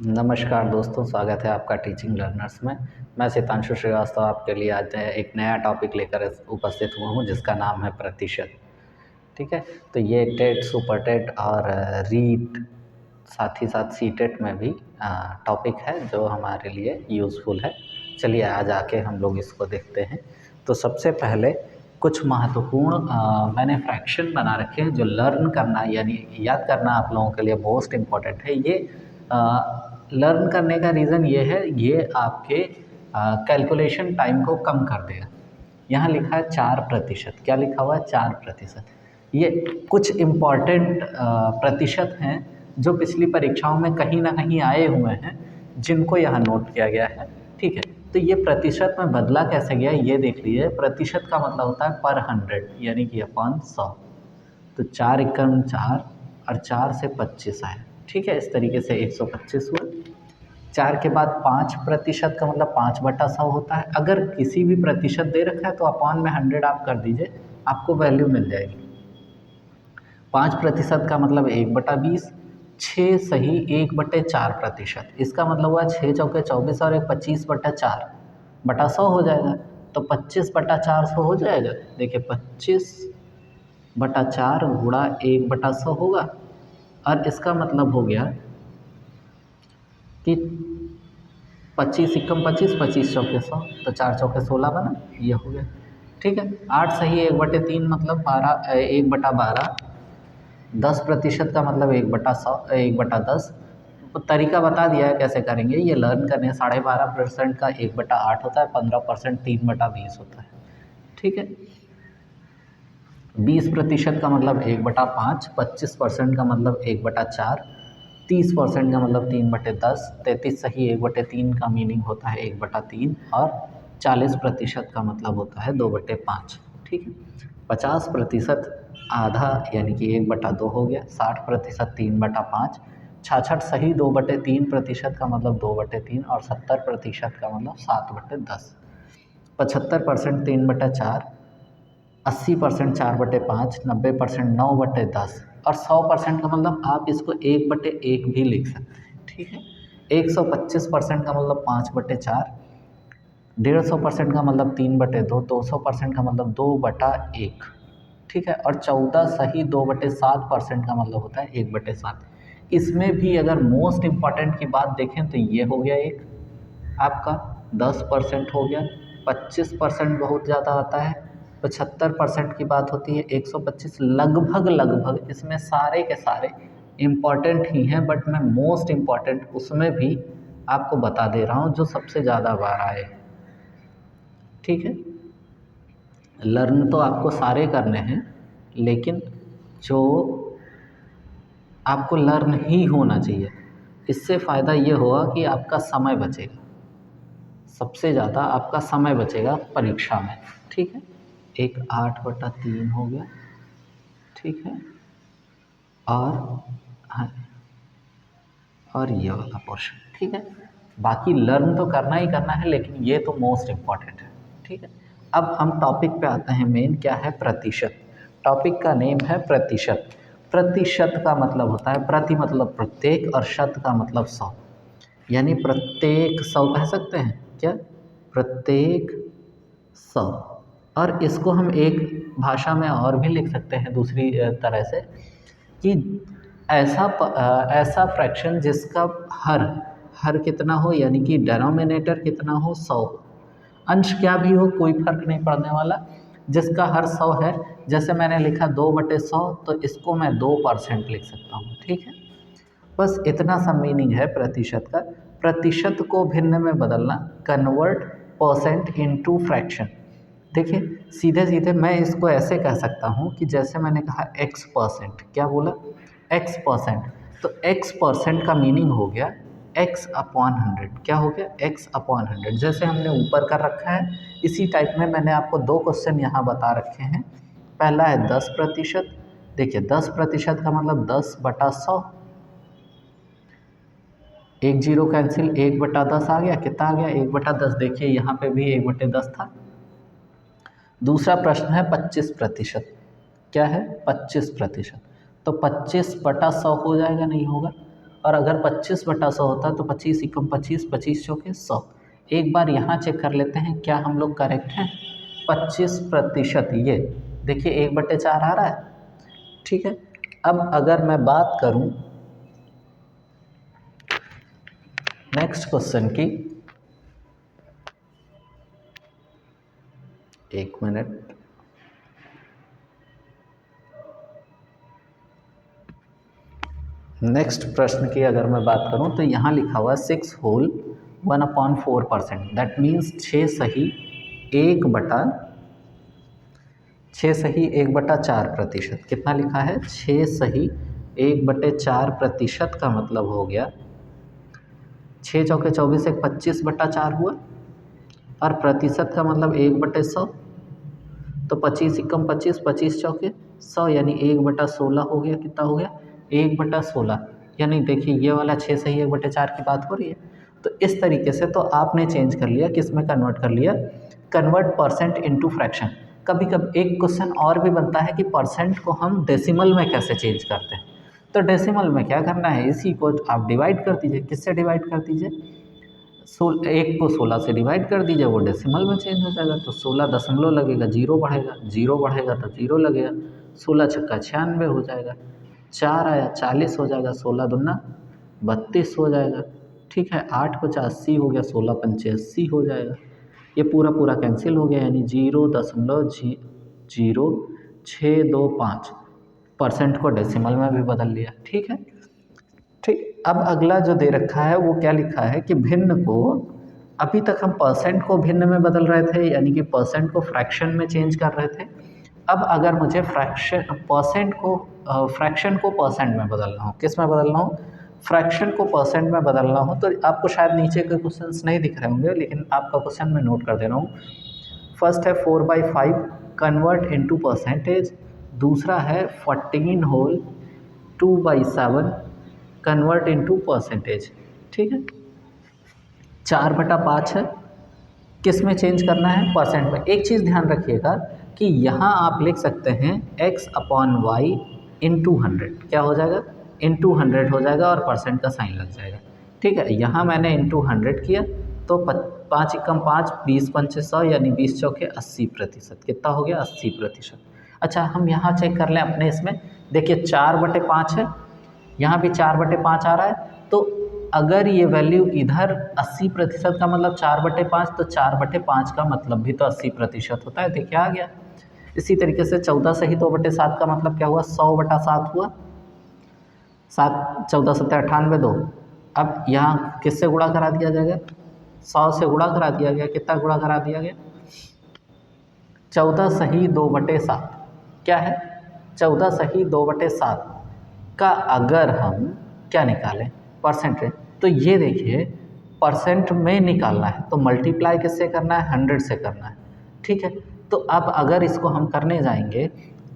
नमस्कार दोस्तों, स्वागत है आपका टीचिंग लर्नर्स में। मैं सितांशु श्रीवास्तव आपके लिए आज एक नया टॉपिक लेकर उपस्थित हुआ हूँ जिसका नाम है प्रतिशत। ठीक है, तो ये टेट, सुपर टेट और रीट, साथ ही साथ सी टेट में भी टॉपिक है जो हमारे लिए यूज़फुल है। चलिए आज आके हम लोग इसको देखते हैं। तो सबसे पहले कुछ महत्वपूर्ण मैंने फ्रैक्शन बना रखे हैं जो लर्न करना यानी याद करना आप लोगों के लिए मोस्ट इम्पॉर्टेंट है। ये लर्न करने का रीज़न ये है, ये आपके कैलकुलेशन टाइम को कम कर देगा। यहाँ लिखा है 4%। क्या लिखा हुआ है? 4%। ये कुछ इम्पॉर्टेंट प्रतिशत हैं जो पिछली परीक्षाओं में कहीं ना कहीं आए हुए हैं, जिनको यहाँ नोट किया गया है। ठीक है, तो ये प्रतिशत में बदला कैसे गया ये देख लीजिए। प्रतिशत का मतलब होता है पर 100 यानी कि अपॉन 100। तो 4 एकम 4 और 4 से 25 आए। ठीक है, इस तरीके से 125 हुआ। 4 के बाद 5% का मतलब 5/100 होता है। अगर किसी भी प्रतिशत दे रखा है तो अपॉन में 100 आप कर दीजिए, आपको वैल्यू मिल जाएगी। 5% का मतलब 1/20। 6 सही 1/4%। इसका मतलब हुआ 6 चौके 24 और 25/4 बटा 100 हो जाएगा। तो 25/400 हो जाएगा। देखिए 25/4 गुणा 1/100 होगा। और इसका मतलब हो गया कि 25 एकम 25, 25 चौके 100, तो 4 चौके 16 बना, ये हो गया। ठीक है, 8 सही 1/3 मतलब 12, 1/12। 10% का मतलब 1/100, 1/10। तरीका बता दिया है कैसे करेंगे, ये लर्न करने। 12.5% का 1/8 होता है, 15% 3/20 होता है। ठीक है, 20% का मतलब 1/5, 25% का मतलब 1/4, 30% का मतलब 3/10, 33 सही 1/3 का मीनिंग होता है 1/3 और 40% का मतलब होता है 2/5। ठीक है, 50% आधा यानी कि 1/2 हो गया। 60% 3/5, 66 सही 2/3% का मतलब 2/3 और 70% का मतलब 7/10। 75% 3/4, 80% 4/5, 90% 9/10 और 100% का मतलब आप इसको 1/1 भी लिख सकते हैं। ठीक है, 125% का मतलब 5/4, 150% का मतलब 3/2, 200% का मतलब 2/1। ठीक है, और 14 सही 2/7% का मतलब होता है 1/7। इसमें भी अगर मोस्ट इम्पॉर्टेंट की बात देखें तो ये हो गया एक आपका 10% हो गया। 25% बहुत ज़्यादा आता है। 75% की बात होती है, 125 लगभग लगभग इसमें सारे के सारे इम्पॉर्टेंट ही हैं, बट मैं मोस्ट इम्पॉर्टेंट उसमें भी आपको बता दे रहा हूँ जो सबसे ज़्यादा बार आए। ठीक है, लर्न तो आपको सारे करने हैं, लेकिन जो आपको लर्न ही होना चाहिए। इससे फ़ायदा ये होगा कि आपका समय बचेगा, सबसे ज़्यादा आपका समय बचेगा परीक्षा में। ठीक है, एक 8/3 हो गया। ठीक है, और हाँ, और ये वाला पोर्शन। ठीक है, बाकी लर्न तो करना ही करना है, लेकिन ये तो मोस्ट इम्पॉर्टेंट है। ठीक है, अब हम टॉपिक पे आते हैं। मेन क्या है? प्रतिशत। टॉपिक का नेम है प्रतिशत। प्रतिशत का मतलब होता है प्रति मतलब प्रत्येक और शत का मतलब 100, यानी प्रत्येक 100 कह सकते हैं क्या? प्रत्येक 100। और इसको हम एक भाषा में और भी लिख सकते हैं दूसरी तरह से, कि ऐसा फ्रैक्शन जिसका हर हर कितना हो, यानी कि डिनोमिनेटर कितना हो, 100 हो। अंश क्या भी हो कोई फर्क नहीं पड़ने वाला, जिसका हर 100 है। जैसे मैंने लिखा 2/100, तो इसको मैं 2% लिख सकता हूँ। ठीक है, बस इतना सा मीनिंग है प्रतिशत का। प्रतिशत को भिन्न में बदलना, कन्वर्ट परसेंट इनटू फ्रैक्शन। देखिए सीधे सीधे मैं इसको ऐसे कह सकता हूँ कि जैसे मैंने कहा x%। क्या बोला? x%। तो x% का मीनिंग हो गया x/100। क्या हो गया? x/100। जैसे हमने ऊपर कर रखा है, इसी टाइप में मैंने आपको 2 क्वेश्चन यहाँ बता रखे हैं। पहला है 10%। देखिए 10% का मतलब 10/100। एक जीरो कैंसिल, 1/10 आ गया। कितना आ गया? 1/10। देखिए यहाँ पे भी 1/10 था। दूसरा प्रश्न है 25%। क्या है? 25%। तो 25/100 हो जाएगा? नहीं होगा। और अगर 25/100 होता तो 25 एकम 25, 25 चौके 100। एक बार यहाँ चेक कर लेते हैं क्या हम लोग करेक्ट हैं। 25%, ये देखिए 1/4 आ रहा है, ठीक है। अब अगर मैं बात करूँ नेक्स्ट क्वेश्चन की, एक मिनट, नेक्स्ट प्रश्न की अगर मैं बात करूं तो यहाँ लिखा हुआ है 6 होल 1/4%, दैट मीन्स 6 सही 1/4%। कितना लिखा है? 6 सही 1/4% का मतलब हो गया 6 चौके 24, एक 25/4 हुआ, और प्रतिशत का मतलब 1/100, तो 25 एकम 25, 25 चौके 100, यानी 1/16 हो गया। कितना हो गया? 1/16। यानी देखिए ये वाला 6 सही 1/4 की बात हो रही है। तो इस तरीके से तो आपने चेंज कर लिया, किस में कन्वर्ट कर लिया? Convert percent into fraction. कभी कभी एक क्वेश्चन और भी बनता है कि परसेंट को हम डेसिमल में कैसे चेंज करते हैं। तो डेसिमल में क्या करना है, इसी को आप डिवाइड कर दीजिए। किससे डिवाइड कर दीजिए? 1 को 16 से डिवाइड कर दीजिए, वो डेसिमल में चेंज हो जाएगा। तो 16 दशमलव लगेगा, जीरो बढ़ेगा, जीरो बढ़ेगा तो जीरो लगेगा, 16 छक्का 96 हो जाएगा, 4 आया 40 हो जाएगा, 16 दूना 32 हो जाएगा, ठीक है। 8 50 80 हो गया, 16 पंचे 80 हो जाएगा। ये पूरा पूरा कैंसिल हो गया, यानी 0.0625 परसेंट को डेसिमल में भी बदल लिया, ठीक है। ठीक, अब अगला जो दे रखा है वो क्या लिखा है कि भिन्न को, अभी तक हम परसेंट को भिन्न में बदल रहे थे, यानी कि परसेंट को फ्रैक्शन में चेंज कर रहे थे। अब अगर मुझे फ्रैक्शन को परसेंट में बदलना हो, किस में बदलना हो? फ्रैक्शन को परसेंट में बदलना हो, तो आपको शायद नीचे के क्वेश्चंस नहीं दिख रहे होंगे, लेकिन आपका क्वेश्चन मैं नोट कर दे रहा हूँ। फर्स्ट है 4/5 कन्वर्ट इनटू परसेंटेज, दूसरा है 14 होल 2/7 कन्वर्ट इनटू परसेंटेज, ठीक है। 4/5 है, किस में चेंज करना है? परसेंट में। एक चीज़ ध्यान रखिएगा कि यहाँ आप लिख सकते हैं x/y इंटू 100, क्या हो जाएगा? इंटू 100 हो जाएगा, और परसेंट का साइन लग जाएगा, ठीक है। यहाँ मैंने इंटू 100 किया, तो 5 एकम 5, 20 पंचे 100, यानी 20 चौके 80%। कितना हो गया? 80%। अच्छा, हम यहाँ चेक कर लें अपने इसमें, देखिए 4/5 है, यहाँ भी 4/5 आ रहा है, तो अगर ये वैल्यू इधर 80% का मतलब 4/5, तो 4/5 का मतलब भी तो 80% होता है। देखिए आ गया। इसी तरीके से 14 सही 2/7 का मतलब क्या हुआ? 100/7 हुआ। 7 14 7 98 2। अब यहाँ किससे गुणा करा दिया जाएगा? 100 से गुणा करा दिया गया। कितना गुणा करा दिया गया? 14 सही 2/7 क्या है? 14 सही 2/7 का अगर हम क्या निकालें? परसेंटेज। तो ये देखिए परसेंट में निकालना है, तो मल्टीप्लाई किससे करना है? 100 से करना है, ठीक है। तो अब अगर इसको हम करने जाएंगे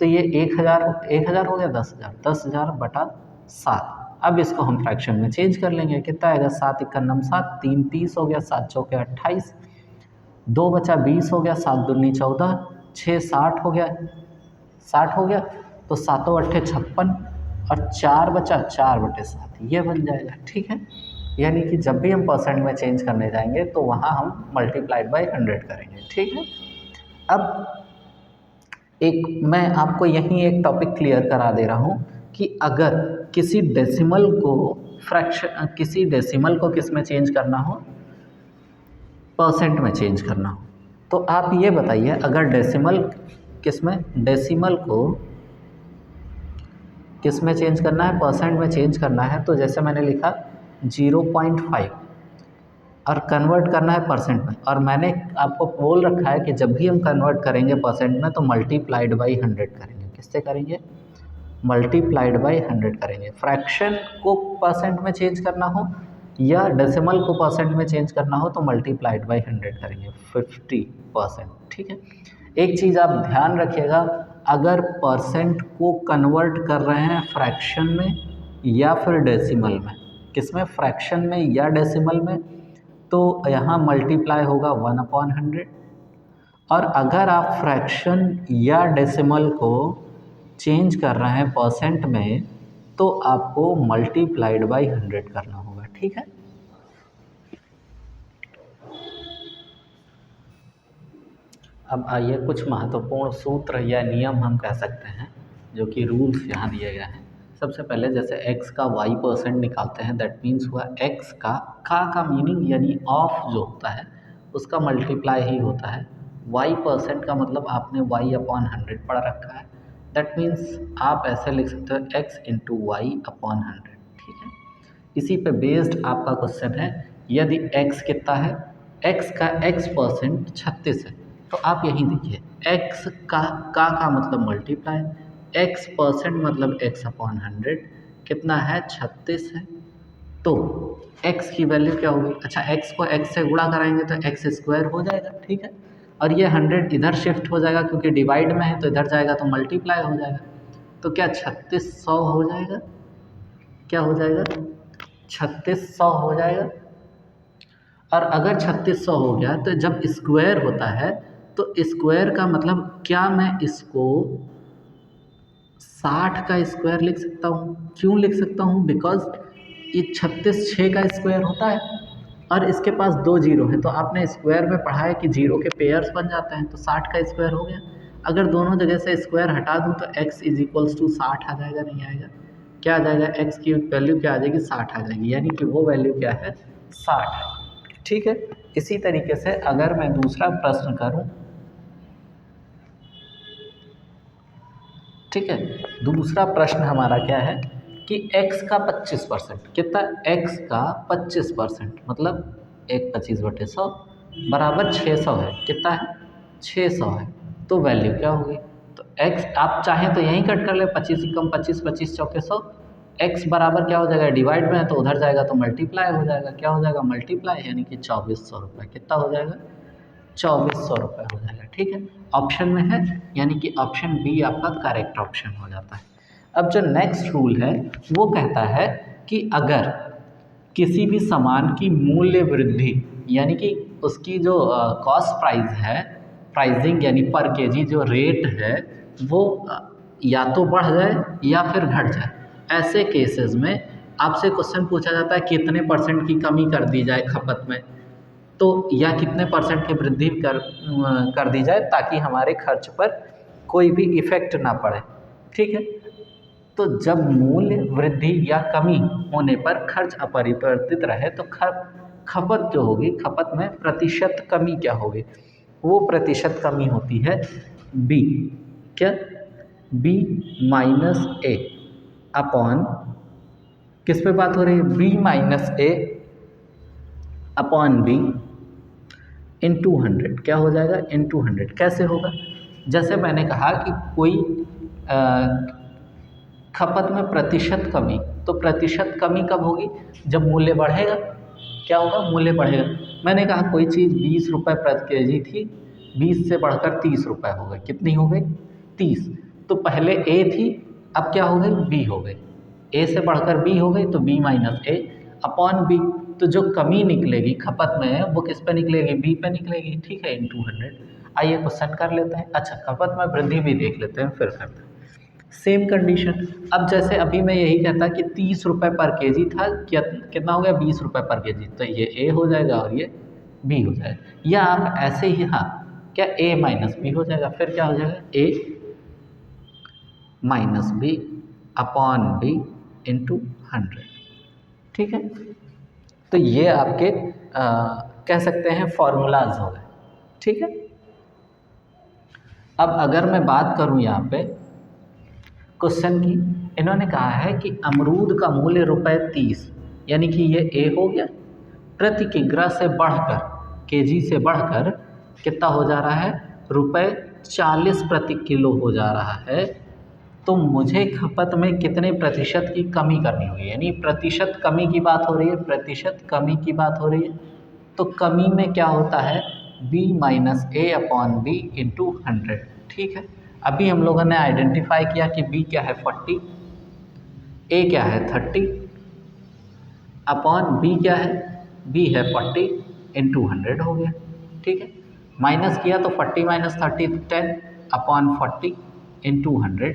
तो ये 1000 हो गया, 10,000, 10,000/7। अब इसको हम फ्रैक्शन में चेंज कर लेंगे। कितना आएगा? 7 एकम 7, 3 30 हो गया, 7 चौके 28, 2 बचा 20 हो गया, 7 दूनी 14, 6 60 हो गया, 60 हो गया, तो 7 अट्ठे 56, और 4 बचा 4/7, ये बन जाएगा, ठीक है। यानी कि जब भी हम परसेंट में चेंज करने जाएंगे तो वहाँ हम मल्टीप्लाइड बाय 100 करेंगे, ठीक है। अब एक मैं आपको यहीं एक टॉपिक क्लियर करा दे रहा हूँ कि अगर किसी डेसिमल को किस में चेंज करना हो? परसेंट में चेंज करना हो, तो आप ये बताइए, अगर डेसिमल को किस में चेंज करना है? परसेंट में चेंज करना है। तो जैसे मैंने लिखा 0.5 और कन्वर्ट करना है परसेंट में, और मैंने आपको बोल रखा है कि जब भी हम कन्वर्ट करेंगे परसेंट में तो मल्टीप्लाइड बाई 100 करेंगे। किससे करेंगे? मल्टीप्लाइड बाई 100 करेंगे। फ्रैक्शन को परसेंट में चेंज करना हो या डेसिमल को परसेंट में चेंज करना हो तो मल्टीप्लाइड बाई 100 करेंगे, 50%, ठीक है। एक चीज़ आप ध्यान रखिएगा, अगर परसेंट को कन्वर्ट कर रहे हैं फ्रैक्शन में या फिर डेसिमल में, किसमें? फ्रैक्शन में या डेसिमल में, तो यहाँ मल्टीप्लाई होगा 1/100। और अगर आप फ्रैक्शन या डेसिमल को चेंज कर रहे हैं परसेंट में तो आपको मल्टीप्लाइड बाई 100 करना होगा। ठीक है, अब आइए कुछ महत्वपूर्ण सूत्र या नियम हम कह सकते हैं जो कि रूल्स यहाँ दिए गए हैं। सबसे पहले जैसे x का y% निकालते हैं, दैट मीन्स हुआ x का मीनिंग यानी ऑफ जो होता है उसका मल्टीप्लाई ही होता है। y% का मतलब आपने y/100 पढ़ रखा है, दैट मीन्स आप ऐसे लिख सकते हो x इंटू y/100। ठीक है, इसी पे बेस्ड आपका क्वेश्चन है। यदि x कितना है, x का x% 36 है, तो आप यहीं देखिए x का मतलब मल्टीप्लाई, x% मतलब x/100 कितना है, 36 है। तो x की वैल्यू क्या होगी, अच्छा x को x से गुणा कराएंगे तो x² हो जाएगा। ठीक है, और ये 100 इधर शिफ्ट हो जाएगा क्योंकि डिवाइड में है, तो इधर जाएगा तो मल्टीप्लाई हो जाएगा। तो क्या 3600 हो जाएगा, क्या हो जाएगा, 3600 हो जाएगा। और अगर 3600 हो गया तो जब स्क्वायर होता है तो स्क्वायर का मतलब क्या मैं इसको 60 का स्क्वायर लिख सकता हूँ। क्यों लिख सकता हूँ, बिकॉज ये 36 6 का स्क्वायर होता है और इसके पास 2 जीरो है, तो आपने स्क्वायर में पढ़ा है कि जीरो के पेयर्स बन जाते हैं, तो 60 का स्क्वायर हो गया। अगर दोनों जगह से स्क्वायर हटा दूँ तो x इज टू 60 आ जाएगा, नहीं आएगा, क्या आ जाएगा, x की वैल्यू क्या आ जाएगी, 60 आ जाएगी, यानी कि वो वैल्यू क्या है, 60 है। ठीक है, इसी तरीके से अगर मैं दूसरा प्रश्न करूं, ठीक है, दूसरा प्रश्न हमारा क्या है कि x का 25%, कितना, x का 25% मतलब 1/25/100 बराबर 600 है, कितना है, 600 है। तो वैल्यू क्या होगी, तो x आप चाहें तो यहीं कट कर ले, 25 कम 25, 25 चौके 100, x बराबर क्या हो जाएगा, डिवाइड में है तो उधर जाएगा तो मल्टीप्लाई हो जाएगा, क्या हो जाएगा, मल्टीप्लाई, यानी कि 2400 रुपये, कितना हो जाएगा, 2400 रुपये हो जाएगा। ठीक है, ऑप्शन में है, यानी कि ऑप्शन बी आपका करेक्ट ऑप्शन हो जाता है। अब जो नेक्स्ट रूल है वो कहता है कि अगर किसी भी सामान की मूल्य वृद्धि, यानी कि उसकी जो कॉस्ट प्राइस है, प्राइसिंग यानी पर केजी जो रेट है वो या तो बढ़ जाए या फिर घट जाए, ऐसे केसेस में आपसे क्वेश्चन पूछा जाता है कितने % की कमी कर दी जाए खपत में, तो या कितने % की वृद्धि कर दी जाए ताकि हमारे खर्च पर कोई भी इफ़ेक्ट ना पड़े। ठीक है, तो जब मूल्य वृद्धि या कमी होने पर खर्च अपरिवर्तित रहे तो खपत जो होगी, खपत में प्रतिशत कमी क्या होगी, वो प्रतिशत कमी होती है बी, क्या, बी माइनस ए अपॉन, किस पे बात हो रही है, B minus A upon B in 200, क्या हो जाएगा, इन 200 कैसे होगा, जैसे मैंने कहा कि कोई खपत में प्रतिशत कमी, तो प्रतिशत कमी कब होगी, जब मूल्य बढ़ेगा, क्या होगा, मूल्य बढ़ेगा। मैंने कहा कोई चीज़ 20 रुपये प्रति केजी थी, 20 से बढ़कर 30 रुपये हो गई, कितनी हो गई, 30, तो पहले ए थी, अब क्या हो गई, बी हो गई, ए से बढ़कर बी हो गई, तो B minus A upon B, तो जो कमी निकलेगी खपत में वो किस पे निकलेगी, बी पे निकलेगी। ठीक है, इन 200। आइए क्वेश्चन कर लेते हैं। अच्छा, खपत में वृद्धि भी देख लेते हैं, फिर करते हैं सेम कंडीशन। अब जैसे अभी मैं यही कहता कि 30 रुपये पर केजी था, क्या कितना हो गया, 20 रुपये पर केजी, तो ये ए हो जाएगा और ये बी हो जाएगा, या आप ऐसे ही, हाँ, क्या ए माइनस बी हो जाएगा, फिर क्या हो जाएगा, A minus B upon B into 100। ठीक है, तो ये आपके कह सकते हैं फॉर्मूलाज हो गए। ठीक है, अब अगर मैं बात करूं यहाँ पे क्वेश्चन की, इन्होंने कहा है कि अमरूद का मूल्य ₹30, यानी कि ये ए हो गया, प्रति किग्रा से बढ़कर, केजी से बढ़कर कितना हो जा रहा है, ₹40 प्रति किलो हो जा रहा है, तो मुझे खपत में कितने प्रतिशत की कमी करनी होगी, यानी प्रतिशत कमी की बात हो रही है, प्रतिशत कमी की बात हो रही है, तो कमी में क्या होता है, B minus A upon B into 100। ठीक है, अभी हम लोगों ने आइडेंटिफाई किया कि बी क्या है 40, ए क्या है 30 अपॉन बी क्या है, बी है 40 इंटू 100 हो गया। ठीक है, माइनस किया तो 40 माइनस 30 10 अपॉन 40 इंटू 100,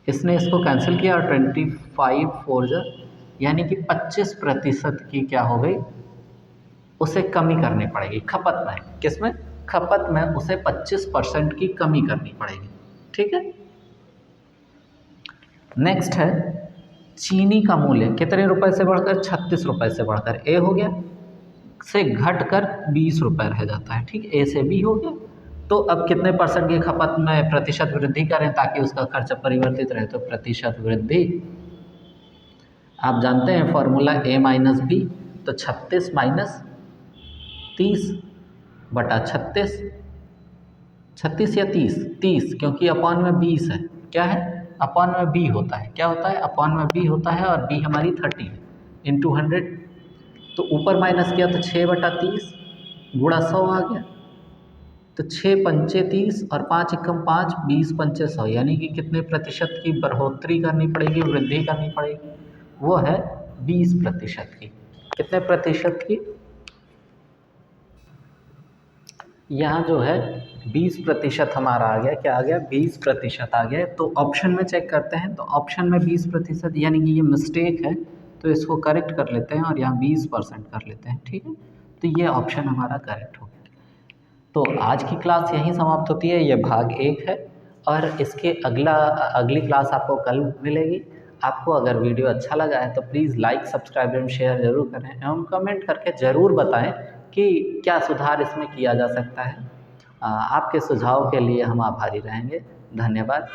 इसने इसको कैंसिल किया और 25 4 जा यानी कि 25% की क्या हो गई, उसे कमी करनी पड़ेगी खपत में। किसमें? खपत में उसे 25% की कमी करनी पड़ेगी। ठीक है। नेक्स्ट है चीनी का मूल्य कितने रुपए से बढ़कर 36 रुपए से बढ़कर ए हो गया से घटकर 20 रुपए रह जाता है। ठीक, ए से बी हो गया। तो अब कितने परसेंट की खपत में प्रतिशत वृद्धि करें ताकि उसका खर्च परिवर्तित रहे? तो प्रतिशत वृद्धि आप जानते हैं फॉर्मूला ए माइनस बी, तो 36 माइनस 30 बटा 36, 36 या 30, 30 क्योंकि अपॉन में 20 है। क्या है? अपॉन में बी होता है। क्या होता है? अपॉन में बी होता है और बी हमारी 30 है इंटू 100। तो ऊपर माइनस किया तो 6 बटा 30 गुणा 100 आ गया। तो 6 पंचे 30 और 5 एकम 5, 20 पंचे 100 यानी कि कितने प्रतिशत की बढ़ोतरी करनी पड़ेगी, वृद्धि करनी पड़ेगी? वो है 20% की। कितने प्रतिशत की? यहाँ जो है 20% हमारा आ गया। क्या आ गया? 20% आ गया। तो ऑप्शन में चेक करते हैं, तो ऑप्शन में 20% यानी कि ये मिस्टेक है, तो इसको करेक्ट कर लेते हैं और यहाँ 20% कर लेते हैं। ठीक है, तो ये ऑप्शन हमारा करेक्ट हो गया। तो आज की क्लास यहीं समाप्त होती है। ये भाग 1 है और इसके अगली क्लास आपको कल मिलेगी। आपको अगर वीडियो अच्छा लगा है तो प्लीज़ लाइक, सब्सक्राइब एवं शेयर ज़रूर करें एवं कमेंट करके ज़रूर बताएं कि क्या सुधार इसमें किया जा सकता है। आपके सुझाव के लिए हम आभारी रहेंगे। धन्यवाद।